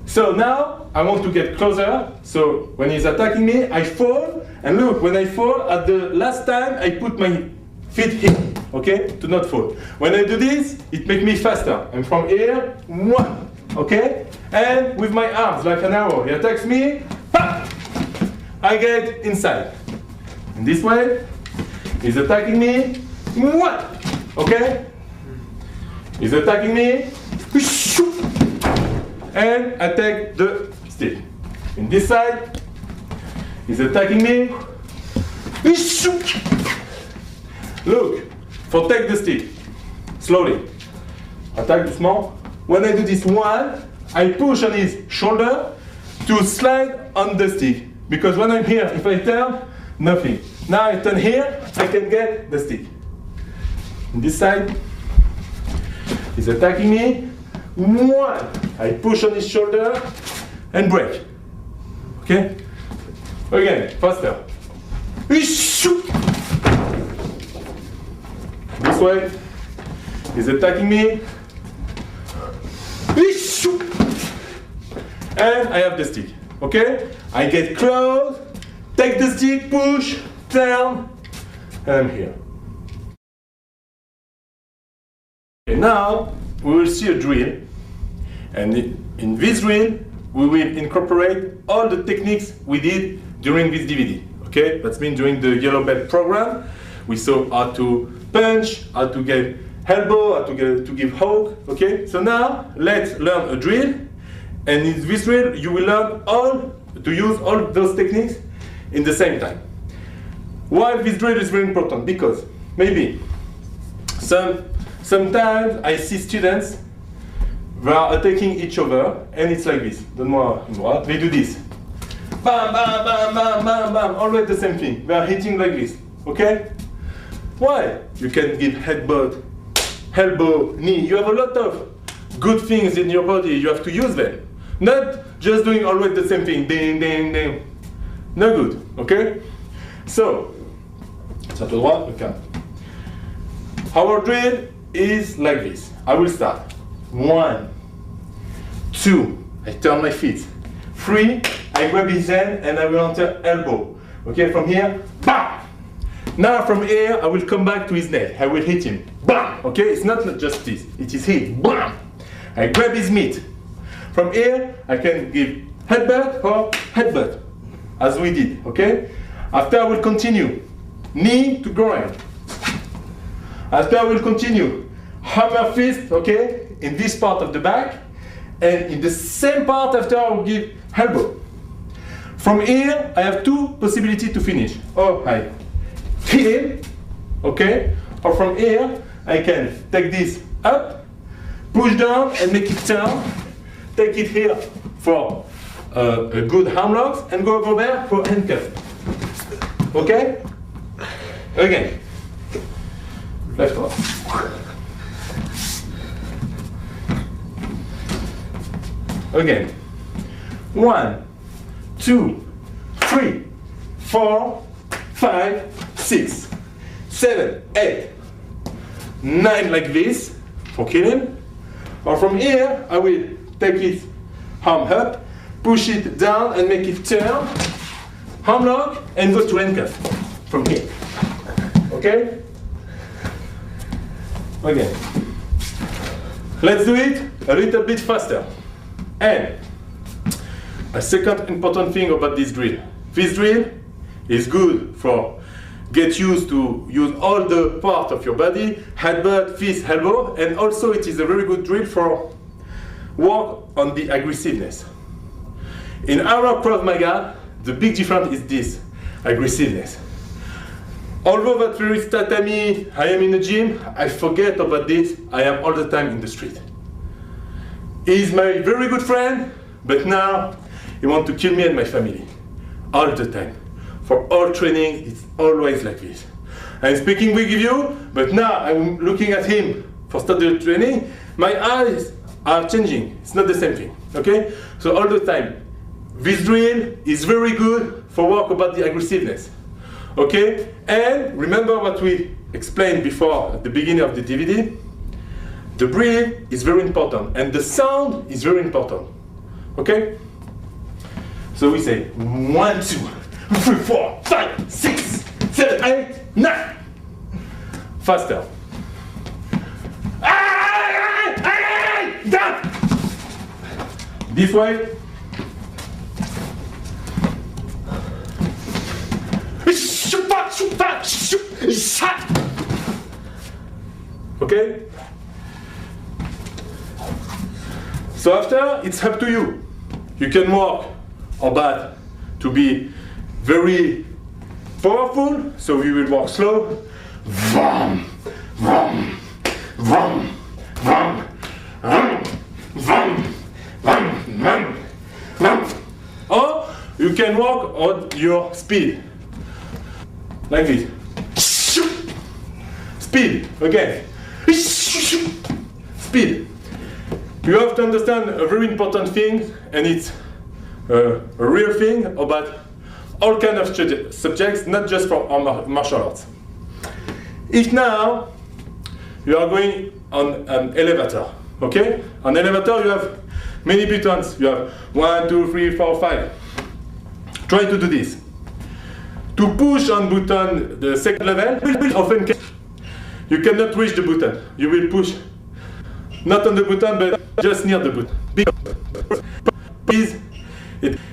So now I want to get closer. So when he's attacking me, I fall. And look, when I fall, at the last time I put my feet here. Okay, to not fall. When I do this, it makes me faster. And from here, one, okay? And with my arms, like an arrow, he attacks me, pop! I get inside. In this way, he's attacking me, one, okay? He's attacking me, and I take the stick. In this side, he's attacking me. Look, for take the stick, slowly. Attack the small. When I do this one, I push on his shoulder to slide on the stick. Because when I'm here, if I turn, nothing. Now I turn here, I can get the stick. On this side, he's attacking me. One, I push on his shoulder and break. Okay? Again, faster. This way, he's attacking me. And I have the stick. Okay? I get close, take the stick, push, turn, and I'm here. Okay, now we will see a drill. And in this drill, we will incorporate all the techniques we did during this DVD. Okay? That's mean during the yellow belt program. We saw how to punch, how to get elbow, how to give hook. Okay? So now let's learn a drill. And in this drill, you will learn to use all those techniques in the same time. Why this drill is very important? Because maybe sometimes I see students they are attacking each other, and it's like this. They do this. Bam, bam, bam, bam, bam, bam. Always the same thing. They are hitting like this. Okay? Why? You can give headbutt, elbow, knee. You have a lot of good things in your body. You have to use them. Not just doing always the same thing. Ding, ding, ding. No good. Okay? So, ça te droit, okay. Our drill is like this. I will start. 1, 2, I turn my feet. 3, I grab his hand and I will enter elbow. Okay, from here, bam! Now from here, I will come back to his neck. I will hit him. Bam! Okay, it's not just this. It is hit. Bam! I grab his meat. From here, I can give headbutt or headbutt, as we did. Okay? After I will continue. Knee to groin. After I will continue. Hammer fist, okay, in this part of the back, and in the same part after I will give elbow. From here, I have two possibilities to finish. Or I hit him, okay, or from here, I can take this up, push down and make it turn, take it here for a good arm lock, and go over there for handcuff. Okay? Again. Left one. Again. 1, 2, 3, 4, 5, 6, 7, 8, 9 like this for killing. Or from here, I will take it arm up, push it down and make it turn, arm lock, and go to handcuff from here. Okay? Okay. Let's do it a little bit faster. And a second important thing about this drill. This drill is good for get used to use all the parts of your body, headbutt, fist, elbow, and also it is a very good drill for work on the aggressiveness. In our Krav Maga, the big difference is this, aggressiveness. Although that there is tatami, I am in the gym, I forget about this, I am all the time in the street. He is my very good friend, but now he wants to kill me and my family. All the time. For all training, it's always like this. I'm speaking with you, but now I'm looking at him for started training, my eyes are changing. It's not the same thing, okay? So all the time, this drill is very good for work about the aggressiveness. Okay, and remember what we explained before at the beginning of the DVD. The breath is very important, and the sound is very important. Okay? So we say 1, 2, 3, 4, 5, 6, 7, 8, 9. Faster. Down. This way. Okay? So after, it's up to you. You can work on that to be very powerful, so we will walk slow. Vroom, vroom, vroom, vroom, vroom, vroom, vroom, vroom, vroom. Or you can walk on your speed, like this. Speed, again. Speed. You have to understand a very important thing, and it's a real thing about all kinds of subjects, not just for martial arts. If now you are going on an elevator, okay? On elevator you have many buttons. You have 1, 2, 3, 4, 5. Try to do this. To push on button the second level, often you cannot reach the button. You will push not on the button, but just near the button. Please,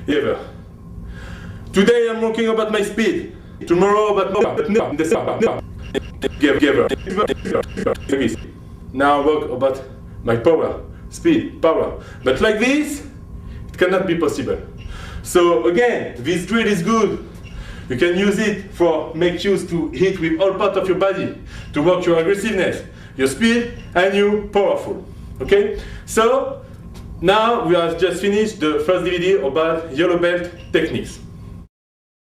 ever. Today I'm talking about my speed. Tomorrow about no. Now I work about my power, speed, power. But like this, it cannot be possible. So again, this drill is good. You can use it for make use to hit with all parts of your body, to work your aggressiveness, your speed, and you powerful. Okay? So now we have just finished the first DVD about yellow belt techniques.